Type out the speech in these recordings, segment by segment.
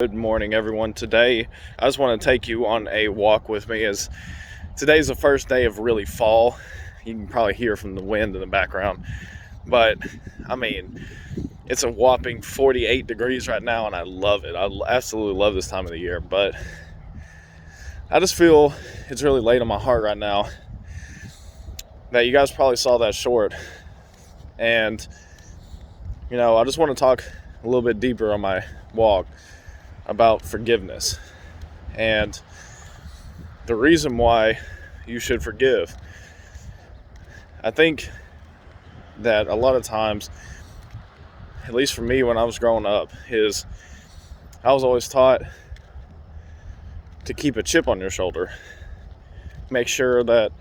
Good morning, everyone. Today, I just want to take you on a walk with me as today's the first day of really fall. You can probably hear from the wind in the background, but I mean, it's a whopping 48 degrees right now, and I love it. I absolutely love this time of the year, but I just feel it's really laid on my heart right now that you guys probably saw that short, and I just want to talk a little bit deeper on my walk about forgiveness and the reason why you should forgive. I think that a lot of times, at least for me when I was growing up, is I was always taught to keep a chip on your shoulder. Make sure that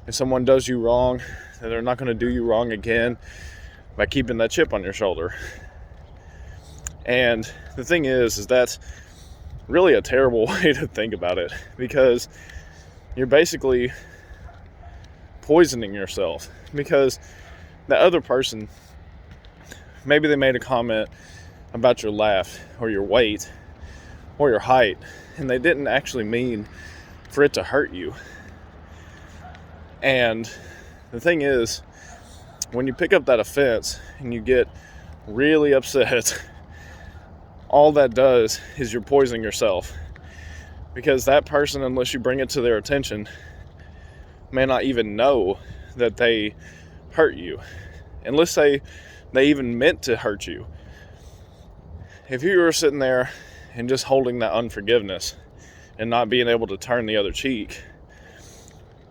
if someone does you wrong, that they're not going to do you wrong again by keeping that chip on your shoulder. And the thing is that's really a terrible way to think about it, because you're basically poisoning yourself, because the other person, maybe they made a comment about your laugh or your weight or your height, and they didn't actually mean for it to hurt you. And the thing is, when you pick up that offense and you get really upset, all that does is you're poisoning yourself, because that person, unless you bring it to their attention, may not even know that they hurt you, unless they even meant to hurt you. If you were sitting there and just holding that unforgiveness and not being able to turn the other cheek,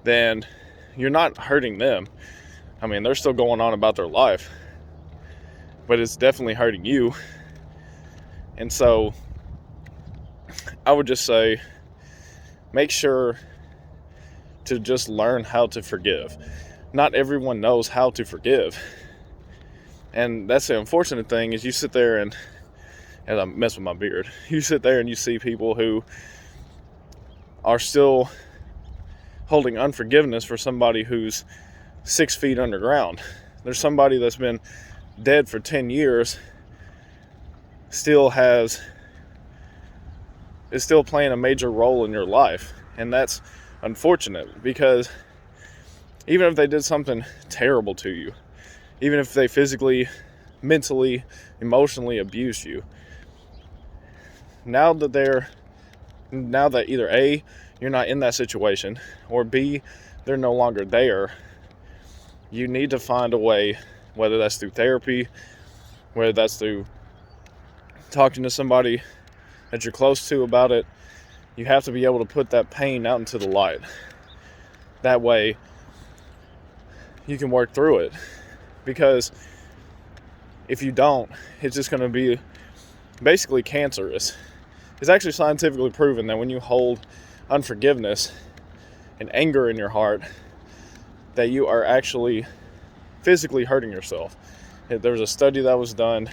then you're not hurting them. I mean, they're still going on about their life, but it's definitely hurting you. And so I would just say, make sure to just learn how to forgive. Not everyone knows how to forgive. And that's the unfortunate thing, is you sit there and I mess with my beard, you sit there and you see people who are still holding unforgiveness for somebody who's 6 feet underground. There's somebody that's been dead for 10 years is still playing a major role in your life. And that's unfortunate, because even if they did something terrible to you, even if they physically, mentally, emotionally abused you, now that either A, you're not in that situation, or B, they're no longer there, you need to find a way, whether that's through therapy, whether that's through talking to somebody that you're close to about it. You have to be able to put that pain out into the light. That way you can work through it, because if you don't, it's just going to be basically cancerous. It's actually scientifically proven that when you hold unforgiveness and anger in your heart, that you are actually physically hurting yourself. There was a study that was done,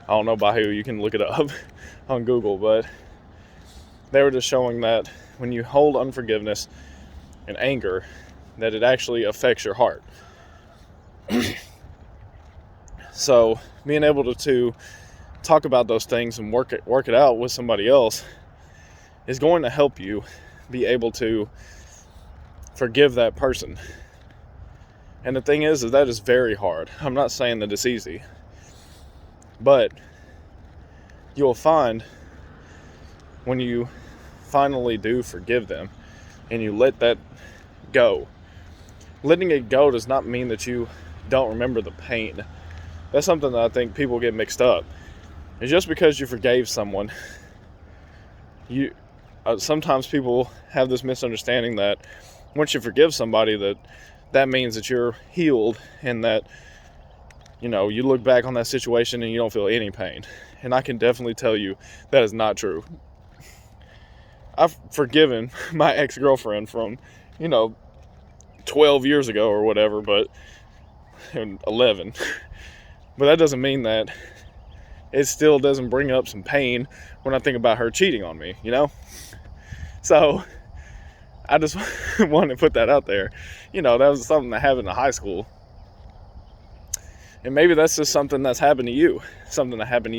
I don't know by who, you can look it up on Google, but they were just showing that when you hold unforgiveness and anger, that it actually affects your heart. So being able to talk about those things and work it out with somebody else is going to help you be able to forgive that person. And the thing is that is very hard. I'm not saying that it's easy, but you'll find when you finally do forgive them and you let that go, letting it go does not mean that you don't remember the pain. That's something that I think people get mixed up. It's just because you forgave someone, sometimes people have this misunderstanding that once you forgive somebody, that means that you're healed, and that you look back on that situation and you don't feel any pain. And I can definitely tell you that is not true. I've forgiven my ex-girlfriend from 12 years ago or whatever, but 11. But that doesn't mean that it still doesn't bring up some pain when I think about her cheating on me, So I just want to put that out there. That was something that happened in high school. And maybe that's just something that happened to you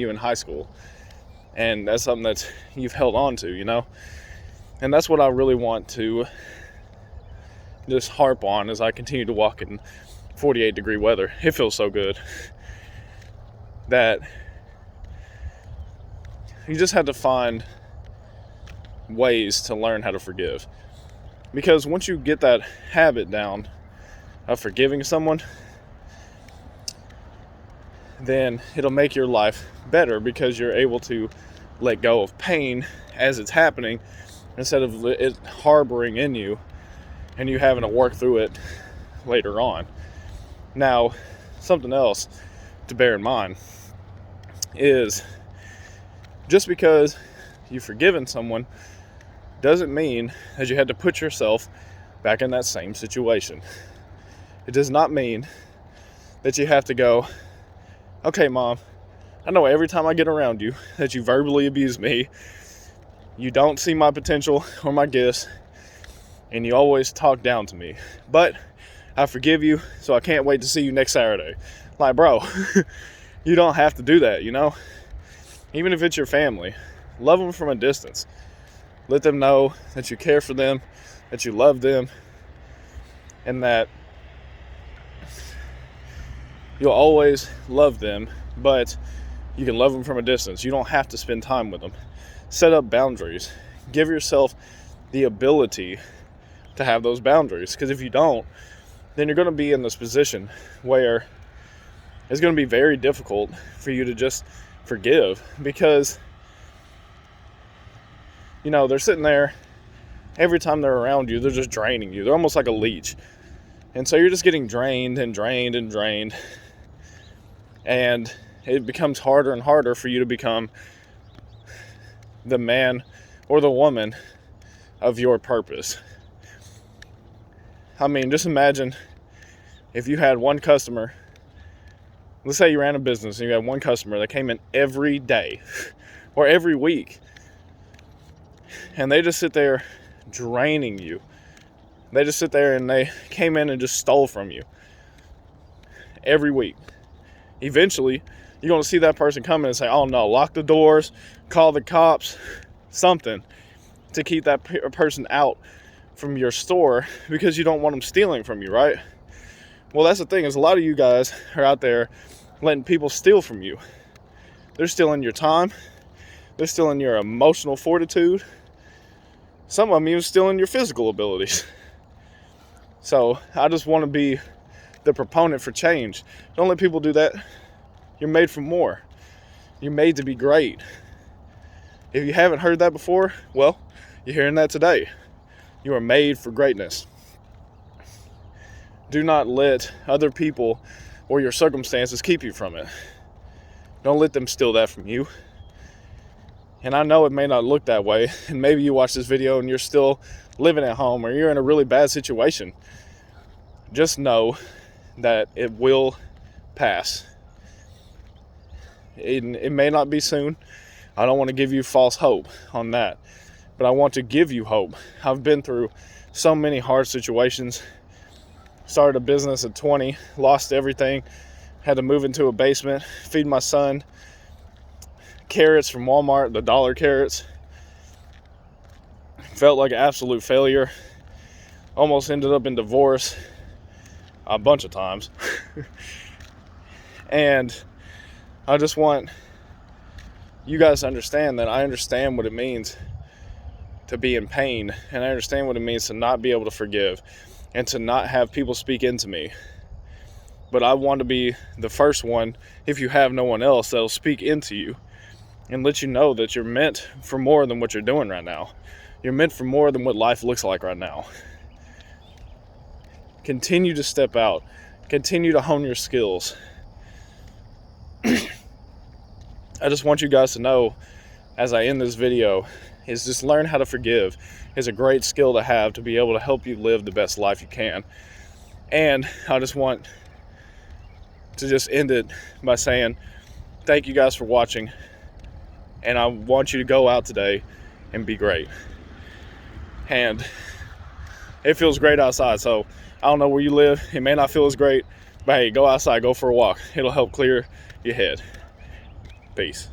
in high school. And that's something that you've held on to, And that's what I really want to just harp on as I continue to walk in 48-degree weather. It feels so good that you just have to find ways to learn how to forgive. Because once you get that habit down of forgiving someone, then it'll make your life better because you're able to let go of pain as it's happening instead of it harboring in you and you having to work through it later on. Now, something else to bear in mind is just because you've forgiven someone doesn't mean that you had to put yourself back in that same situation. It does not mean that you have to go, okay, Mom, I know every time I get around you that you verbally abuse me, you don't see my potential or my gifts, and you always talk down to me. But I forgive you, so I can't wait to see you next Saturday. Like, bro, you don't have to do that, Even if it's your family, love them from a distance. Let them know that you care for them, that you love them, and that you'll always love them, but you can love them from a distance. You don't have to spend time with them. Set up boundaries. Give yourself the ability to have those boundaries. Because if you don't, then you're going to be in this position where it's going to be very difficult for you to just forgive. Because, they're sitting there, every time they're around you, they're just draining you. They're almost like a leech. And so you're just getting drained and drained and drained. And it becomes harder and harder for you to become the man or the woman of your purpose. I mean, just imagine if you had one customer. Let's say you ran a business and you had one customer that came in every day or every week, and they just sit there draining you. They just sit there and they came in and just stole from you every week. Eventually, you're going to see that person come in and say, oh no, lock the doors, call the cops, something to keep that person out from your store because you don't want them stealing from you, right? Well, that's the thing, is a lot of you guys are out there letting people steal from you. They're stealing your time. They're stealing your emotional fortitude. Some of them even stealing your physical abilities. So I just want to be the proponent for change. Don't let people do that. You're made for more. You're made to be great. If you haven't heard that before, well, you're hearing that today. You are made for greatness. Do not let other people or your circumstances keep you from it. Don't let them steal that from you. And I know it may not look that way, and maybe you watch this video and you're still living at home or you're in a really bad situation. Just know that it will pass. It may not be soon. I don't want to give you false hope on that, but I want to give you hope. I've been through so many hard situations. Started a business at 20, lost everything, had to move into a basement, feed my son carrots from Walmart, the dollar carrots. Felt like an absolute failure. Almost ended up in divorce a bunch of times. And I just want you guys to understand that I understand what it means to be in pain, and I understand what it means to not be able to forgive and to not have people speak into me. But I want to be the first one, if you have no one else, that'll speak into you and let you know that you're meant for more than what you're doing right now. You're meant for more than what life looks like right now. Continue to step out. Continue to hone your skills. I just want you guys to know, as I end this video, is just learn how to forgive. It's a great skill to have to be able to help you live the best life you can. And I just want to just end it by saying thank you guys for watching, and I want you to go out today and be great. And it feels great outside, so I don't know where you live, it may not feel as great, but hey, go outside, go for a walk. It'll help clear your head. Peace.